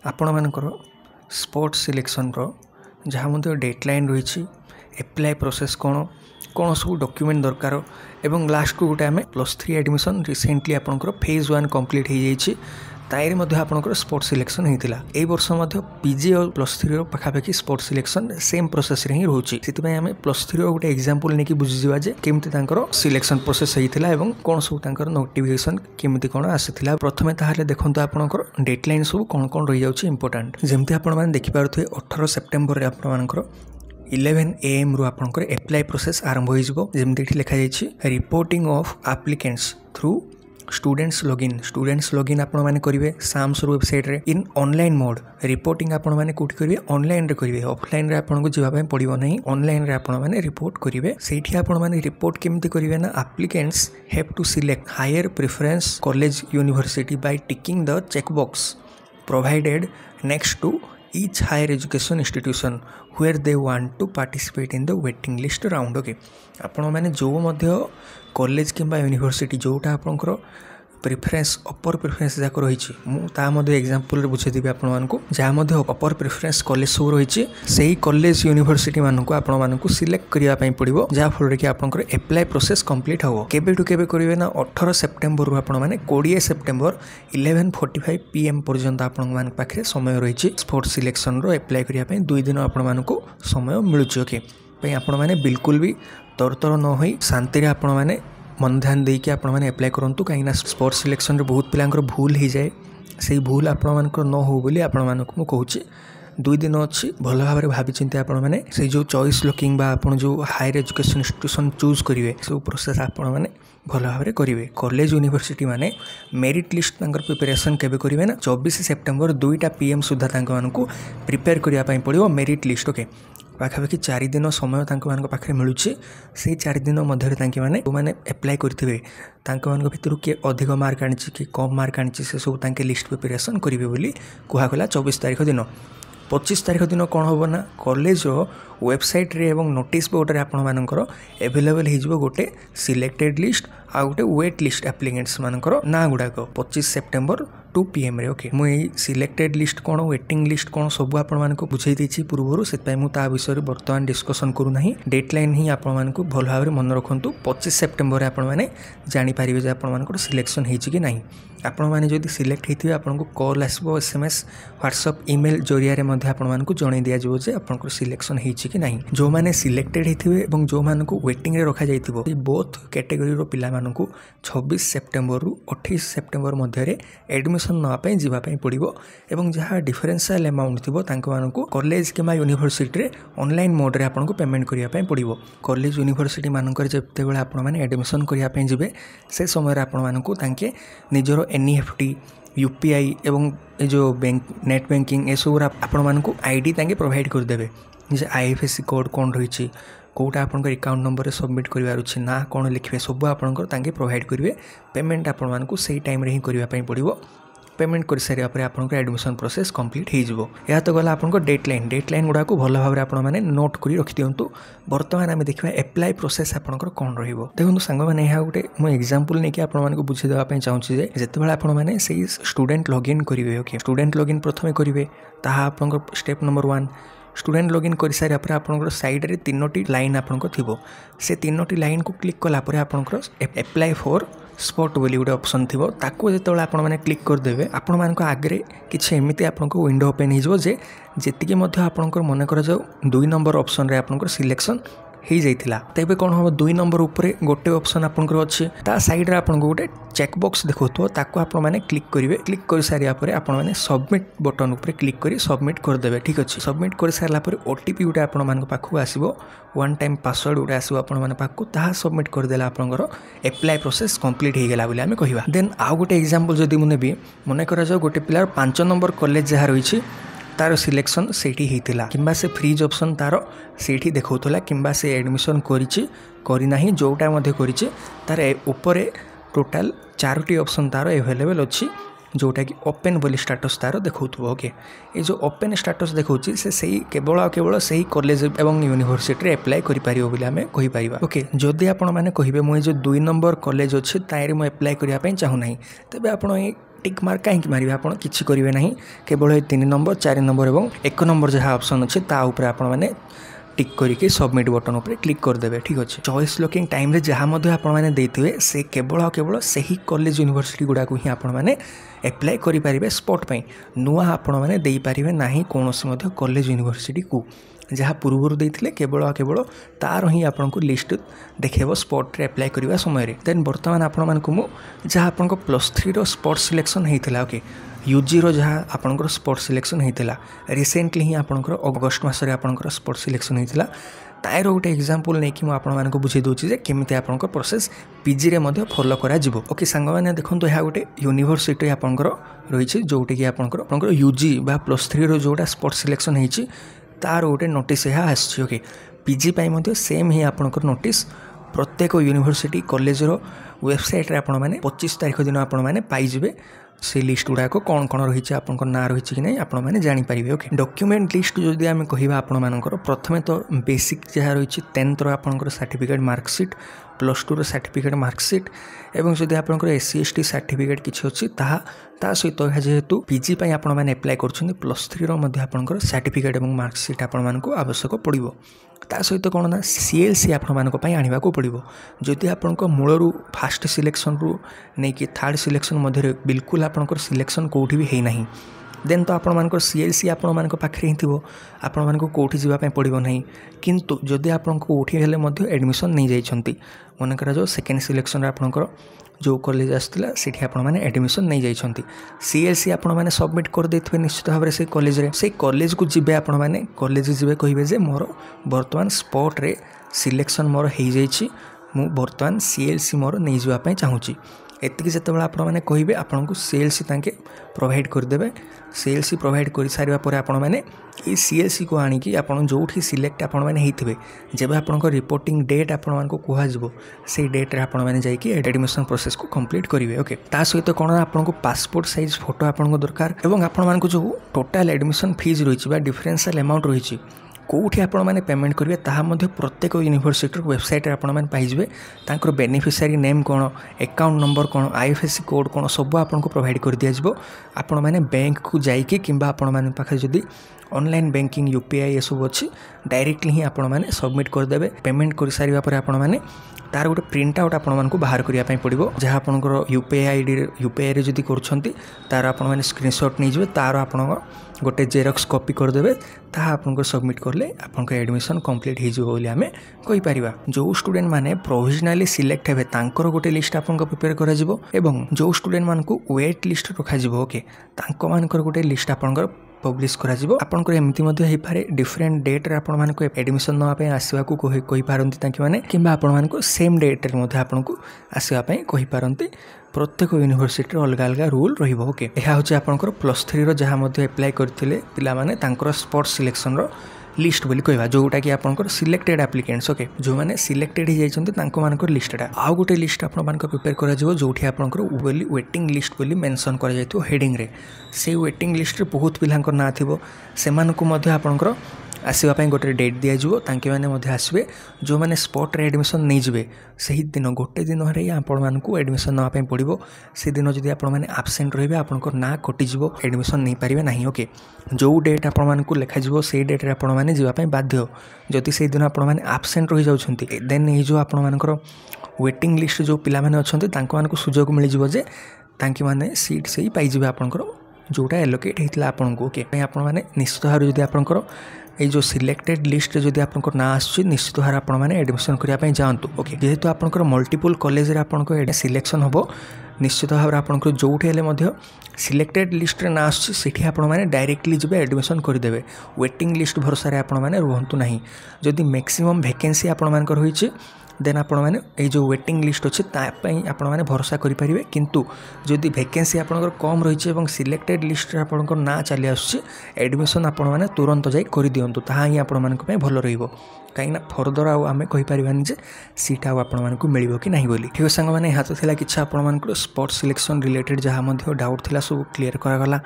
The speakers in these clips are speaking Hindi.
आपण मानकर स्पोर्ट्स सिलेक्शन रो जहाँ मध्य डेडलाइन रही एप्लाई प्रोसेस कौन कौन सब डॉक्यूमेंट दरकार एवं लास्ट को गोटे आम +3 एडमिशन रिसेंटली आपंकर फेज 1 कंप्लीट हो जाइए ताइरे मध्य आपंकर स्पोर्ट्स सिलेक्शन होता है। वर्ष मध्य पीजी और +3 पाखापाखि स्पोर्ट्स सिलेक्शन सेम प्रोसेस रे ही रोचे से आम +3 गोटे एग्जांपल नहीं बुझीजा जे केमती सिलेक्शन प्रोसेस होता है और कौन सब नोटिफिकेशन केमती कौन आसाला। प्रथमे ताहले देखंतु आपनकर डेडलाइन सब कौन कौन रही जाउछि इंपोर्टेंट जेमती आपण माने देखि पारुथे 18 सेप्टेम्बर रे आपनकर 11 AM रु आपनकर एप्लाई प्रोसेस आरंभ हो जिवो जेमती लिखा जाइछि reporting of applicants through students login आपण माने करिवे साम्स वेबसाइट रे इन ऑनलाइन मोड रिपोर्टिंग आपण माने कोठी करिवे ऑनलाइन रे करिवे ऑफलाइन रे आपण को जिवा पय पड़िबो नहीं ऑनलाइन रे आपण माने रिपोर्ट करिवे सेठी आपण माने रिपोर्ट केमती करिवे ना applicants have to select higher preference college university by ticking the check box provided next to each higher education institution where they want to participate in the waiting list round। Okay आपण माने जो मध्य कॉलेज किंबा यूनिवर्सिटी जोटा आपनकर प्रिफरेंस अपर प्रिफरेंस जाक रही मुझे मध्य एग्जांपल बुझे देवी आपण मानकु जहाँ मध्य अपर प्रिफरेंस कॉलेज सब रही से कॉलेज यूनिवर्सिटी मानकु आपण मानकु सिलेक्ट करिया पय पड़िबो जहाँ फल कि आपनकर एप्लाई प्रोसेस कंप्लीट हो केबे टू केबे करिवे ना 18 सेप्टेम्बर रु आपण माने 20 सेप्टेम्बर 11:45 PM पर्यंत आपण मान पाखरे समय रही स्पोर्ट्स सिलेक्शन रो एप्लाई करिया पय 2 दिन आपण मानकु समय मिलुछि। ओके पय आपण माने बिल्कुल भी तरतर न होई शांति रे आपण माने मन ध्यान देकी आपण माने अप्लाई करंतु कहीं स्पोर्ट्स सिलेक्शन रे बहुत पिलांकर भूल हो जाए से भूल आपण मानकर न हो बोली आपण मानक मु कहूची 2 दिन अच्छी भल भाव भावी चिंते आपण माने से जो चॉइस लुकिंग बा आपण जो हायर एजुकेशन इंस्टीट्यूशन चूज करिवे सब प्रोसेस आपण माने भल भाव करिवे। कॉलेज यूनिवर्सिटी माने मेरिट लिस्ट तांकर प्रिपरेशन केबे करिवे ना 24 सेप्टेम्बर 2टा PM सुधा तांको मानकु प्रिपेयर करिया पय पड़िबो मेरिट लिस्ट। ओके पाखापाखि 4 दिन समय पाखे मिलूँ से 4 दिन मध्य मैंने एप्लाई करेंगे भितर किए अधिक मार्क आनी कि कम मार्क आनी से सब तांके लिस्ट प्रिपरेशन करेंगे बोली कहला। 24 तारीख दिन 25 तारीख दिन कौन हम ना कॉलेज वेबसाइट रे एवं नोटिस बोर्ड रे आपण मानकर एवेलेबल हो गोटे सिलेक्टेड लिस्ट आ गोटे वेट लिस्ट एप्लिकेंट्स मानकर ना गुड़ाक 25 सेप्टेम्बर 2 PM रे। ओके मुझे सिलेक्टेड लिस्ट कौन वेटिंग लिस्ट कौन सब आपण मानक बुझाई देछि पूर्व से मुझे विषय बर्तमान डिस्कसन करूना डेडलाइन ही आपण मानक भल भाव मन रखु 25 सेप्टेम्बर आपण मैंने जानीपारे आपण मानक सिलेक्शन होइछि कि नहीं। आपण मैंने जदि सिलेक्ट होते आपको कॉल आसो SMS व्हाट्सएप ईमेल जरिया आपण मानक जन दि जाए आपंकर सिलेक्शन होइछि कि नहीं। जो मैंने सिलेक्टेड होते और जो मानक वेटिंग रे रखा जाइथिबो बोथ कैटेगरी रो पिला मानक 26 सेप्टेम्बर रु 28 सेप्टेम्बर मध्य एडमिशन नापी जावाई पड़ो और जहाँ डिफरेन्शियल अमाउंट थी मानक कॉलेज किंबा यूनिवर्सिटी रे ऑनलाइन मोड रे आपको पेमेंट करने पड़ो। कॉलेज यूनिवर्सिटी मानक जिते आपण मैंने एडमिशन करने जी से समय आपण मानक निजर NEFT UPI एवं जो बैंक नेट बैंकिंग ये सब आपण मानक ID तांके प्रोवाइड करदेवे जे IFSC कोड कौन रही कौटा आपंकर अकाउंट नंबर रे सबमिट करार अच्छे ना कौन लिखे सब आपंकर तांके प्रोवाइड करेंगे पेमेंट आपण मानक से टाइम रे ही करने पड़ो पेमेंट कर सारे आपंकर एडमिशन प्रोसेस कंप्लीट हो या तो गला आपंकर डेडलाइन गुड़ा को भल भाव आपण मैंने नोट कर रखि दिंतु। बर्तमान आम देखा एप्लाई प्रोसेस आपंकर कौन रहिबो देखो सांग मैंने यहाँ गोटे मुझे एग्जांपल नहीं कि आपण मानक बुझे देबा चाहूँगी जिते आपण मैंने से स्टूडेंट लॉगिन करेंगे। ओके स्टूडेंट लॉगिन प्रथमे करेंगे ताहा आपंकर स्टेप नंबर 1 स्टूडेंट लॉगिन कर सारे आपंकर साइड रे 3टी लाइन आपंकर थिबो से 3टी लाइन को क्लिक कलापर आपंकर एप्लाई फॉर स्पॉट बोली गोटे ऑप्शन थी ताको जो आपण मैंने क्लिक करदे आपण मान आगे किसी एमती आपको विंडो ओपन हो जी आपंकर मन कर जाऊ 2 नंबर ऑप्शन रे आपंकर सिलेक्शन हो जाइथिला तेबे कौन हम 2 नंबर उपरे गोटे ऑप्शन आपंकर अच्छे ता साइड रे आपन गोटे चेक बॉक्स देखो ताको आपण माने क्लिक करेंगे क्लिक कर सारिया परे आपण माने सबमिट बटन उपरे क्लिक करी सबमिट करदेवे। ठीक अच्छे सबमिट कर सारा पर OTP गोटे आपण मान पाखु आसीबो 1 टाइम पासवर्ड गोटे आसीबो आपण मान पाखु ताहा सबमिट करदेला आपनकर एप्लाई प्रोसेस कंप्लीट हो गला बोली आमे कहिबा। देन आउ गोटे एग्जांपल जदि मुने भी मने करा जाओ गोटे पिलार 5 नंबर कॉलेज जहाँ रही तार सिलेक्शन सेठी होता कि से फ्रीज ऑप्शन तार सेठी देखौतला कि से एडमिशन करना जोटा करी तार ऊपर टोटाल 4टी ऑप्शन तार एवेलेबल अच्छी जोटा कि ओपन बोली स्टाटस तार देखो। ओके ये जो ओपन स्टाटस देखा से केवल से ही कॉलेज एवं यूनिवर्सिटी रे एप्लाई करिपारिबो बोली आमे कहि परिबा। ओके जदि आपण माने कहिबे मु जो 2 नंबर कॉलेज अच्छे ताइरे मु एप्लाई करिया पय चाहू नाही तेबे आपण टिक मार्क कहीं मारे आप किसी करेंगे ना केवल 3 नंबर 4 नंबर और 1 नंबर जहाँ ऑप्शन अच्छे ताऊपर आप टिक करके सबमिट बटन उपर क्लिक करदे। ठीक अच्छे चॉइस लॉकिंग टाइम जहाँ आपने से केवल से ही कॉलेज यूनिवर्सिटी गुड़ा ही आपने एप्लाय करेंगे स्पॉट पे नुआ आपने देपारे ना कौन कॉलेज यूनिवर्सिटी को जहाँ पूर्वर देते केवल तार ही आपन को लिस्ट देखेब स्पॉट रे अप्लाई करने समय देन बर्तमान आपण को जहाँ आप +3 स्पॉट सिलेक्शन होता ओके यूजी जहाँ आपंकर स्पॉट सिलेक्शन होता रिसेंटली ही आपंकर अगस्ट मसरे आपंकर स्पॉट सिलेक्शन होता तार गोटे एग्जांपल नहीं कि मुझे बुझे दूसरी केमी आप प्रोसेस पीजी रे फॉलो करा जिवो। ओके सांग मैंने देखो यह गोटे यूनिवर्सिटी आपंकर रही जोटे कि आपंकर यूजी बा +3 जोटा स्पॉट सिलेक्शन होती तार गोटे नोटिस यह आसी ओके पीजी सेम ही आपंकर नोटिस प्रत्येक यूनिवर्सिटी कॉलेज वेबसाइट रे आपण मैंने 25 तारीख दिन आपण मैंने पाइबे से लिस्ट गुड़ाक कौन कौन रही आप ना रही कि नहीं आप जानीपारे। ओके डॉक्यूमेंट लिस्ट जदि आम कह आपर प्रथमे तो बेसिक जहाँ रही 10th आपंकर सर्टिफिकेट मार्कसीट +2 सर्टिफिकेट मार्कसीट एवं जदि आपंकर SC ST सर्टिफिकेट किसी अच्छी ता सहित जेहेतु पीजी आपने एप्लाय कर+3 आपंकर सर्टिफिकेट और मार्कसीट आपको आवश्यक पड़ो ता सहित कौन ना CLC आपको आने को पड़ो जदि आपण मूलरू फास्ट सिलेक्शन रु नहीं कि थर्ड सिलेक्शन मध्य बिल्कुल आपंकर सिलेक्शन कौटी भी है ना देन तो आपण मानकर CLC आपण मान पाखे ही थो आपण मान कौटी जावाई पड़ो ना किंतु जदि आपण कौटी हेले एडमिशन नहीं जाइछंती मनकर जो सेकेंड सिलेक्शन आपणकर जो कॉलेज आसला से आपने एडमिशन नहीं जाइछंती CLC आपण मैंने सबमिट कर देथिबे निश्चित भाव से कॉलेज रे से कॉलेज को जिबे आपण मैंने कॉलेज जिबे कहिबे जे मोर वर्तमान स्पॉट रे सिलेक्शन मोर हो जाइछि मु वर्तमान CLC मोर नहीं जावाई चाहूँगी एतिक जितेबाला आपने कहे आपन को CLC तांके प्रोवाइड करदे CLC प्रोवाइड कर सारा पर आपण मैंने CLC को आनिकी आपन जोठी सिलेक्ट आपण मैंने होते जब आपन रिपोर्टिंग डेट आपण को कहजो से डेट रे आपण मैंने जाइए एडमिशन प्रोसेस को कंप्लीट करेंगे। ओके ता सहित तो कौन आपन को पासपोर्ट साइज फोटो आपन को दरकार एवं आपण मान को जो टोटाल एडमिशन फीस रही डिफरेंशियल अमाउंट रही कौटी आपण मैंने पेमेंट करेंगे ताहा प्रत्येक यूनिवर्सिटी वेबसाइट आपण मैंने पाइबे तांकर बेनिफिशियरी नेम कौन अकाउंट नंबर कौन IFSC कोड कौन सब आपको प्रोवाइड कर दिया आपण मैंने बैंक को जाइए कि आपण मैंने पाखे जदि ऑनलाइन बैंकिंग UPI ये सब अच्छी डायरेक्टली ही आपण मैंने सबमिट करदे पेमेंट कर सारा पर आपण मैंने तार गोटे प्रिंट आउट आपको बाहर करने पड़ो जहाँ आपंकर UPI रे जदि कर तार आपण मैंने स्क्रीनशॉट नहीं जाए तार आपण गोटे जेरक्स कॉपी करदे ताहा आपको सबमिट करले आपन एडमिशन कंप्लीट हो आम कहीपर। जो स्टूडेंट माने प्रोविजनली सिलेक्ट हेबे तांकर गोटे लिस्ट आपको प्रिपेयर करा जिवो एवं जो स्टूडेंट मानकु वेट लिस्ट रखा जिवो ओके तांको मानकर गोटे लिस्ट आपनकर पब्लिश करा जिवो आपनकर एमती मध्ये हे पारे डिफरेंट डेट रे आपन मानको एडमिशन नवा पे आसीबा को कहि पारंती ताकि माने किबा आपन मानको सेम डेट रे मध्ये आपन को आसीबा पे कहि पारंती प्रत्येक यूनिवर्सिटी अलग अलग रूल रहिबो। ओके यह हूँ आपंकर +3 जहाँ एप्लाय करथिले पिला माने तांकर स्पॉट सिलेक्शन रो लिस्ट बोली कहवा जोटा कि आपंकर सिलेक्टेड एप्लिकेंट्स ओके जो माने सिलेक्टेड ही जाइछन्ते तांको मानकर लिस्टटा आउ गोटे लिस्ट आपन मानकर प्रिपेयर करा जिवो जोठी आपंकर बोली वेटिंग लिस्ट बोली मेंशन करा जाइतो हेडिंग रे से वेटिंग लिस्ट रे बहुत पिलांकर ना थिबो सेमानकु मध्ये आपंकर आसवाई गोटे डेट दिज्व तांके मैंने आसवे जो मैंने स्पॉट रे एडमिशन नहीं जाए से दिन गोटे दिन आपको एडमिशन नापी पड़ो से दिन जब आपने आबसेंट रे आपंकर ना कटिज एडमिशन नहीं पारे ना। ओके जो डेट आपको लिखाଯିव से डेट रे आपने जावाई बाध्य जदि से दिन आपने आबसेंट रही जाउछन्ती देन ये जो आपंकर वेटिंग लिस्ट जो पिला माने अछन्ती तांको मानकु सुजोग मिल जे तांके माने सीट से ही पाइबे आपंकर जोटा एलोकेट होता आपको। ओके आपने निश्चित भाव जब आपंकर ये जो सिलेक्टेड लिस्ट जदि आपंकर ना आसुची निश्चित भाव आप एडमिशन करने जातु। ओके जेहेतु आपंकर मल्टीपल कॉलेज रे आपंको सिलेक्शन हम निश्चित भाव आपंकर जोठी हेले सिलेक्टेड लिस्ट रे ना आसुची सेठी आपण माने डायरेक्टली जब एडमिशन करदे वेटिंग लिस्ट भरोसा रे आपण माने रुहंतु नाही जदि मैक्सिमम वैकेंसी आपण मानकर होईची देन आपण माने ए जो वेटिंग लिस्ट अच्छे तापाई आपण माने भरोसा करें किंतु जदि वैकेंसी आपंकर कम रही है सिलेक्टेड लिस्ट आपंकर ना चली आसुची एडमिशन आपण माने तुरंत जाई कर दियंतु ताहा ही आपण मानक पय भलो रहिबो कहीं फर्दर आम कहीपरानी जे सीट आपको मिल कि नहीं बोली। ठीक सांग मैंने हाथ था कि आपण स्पॉट सिलेक्शन रिलेटेड जहाँ डाउट था सब क्लीयर करागला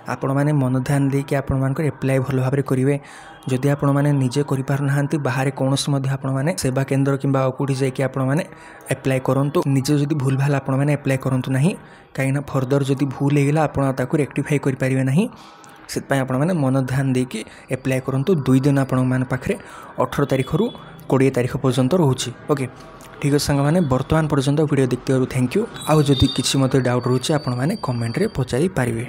आपण मैंने मन ध्यान देकि आपण मानकर एप्लाय भल भाव करेंगे। जदि आपण मैंने निजे कर बाहर कौन आपण मैंने सेवा केन्द्र कि कौटी जाकि आपण मैंने एप्लाय करूँ निजे जदि भूल भाल आपण मैंने एप्लाय करूँ ना कहीं फर्दर जदि भूल होगा आप रेक्टिफाई करेंगे ना से आपण मैंने मन ध्यान देकि एप्लाय करूँ। 2 दिन आपण मैंने पाखे 18 तारीख रु 20 तारीख पर्यंत रोचे। ओके ठीक है सांग मैंने बर्तमान पर्यंत वीडियो देखते थैंक यू। आउ जदि किसी मत डाउट रोचे आपण मैंने कमेंट रे पचारि पारिबे।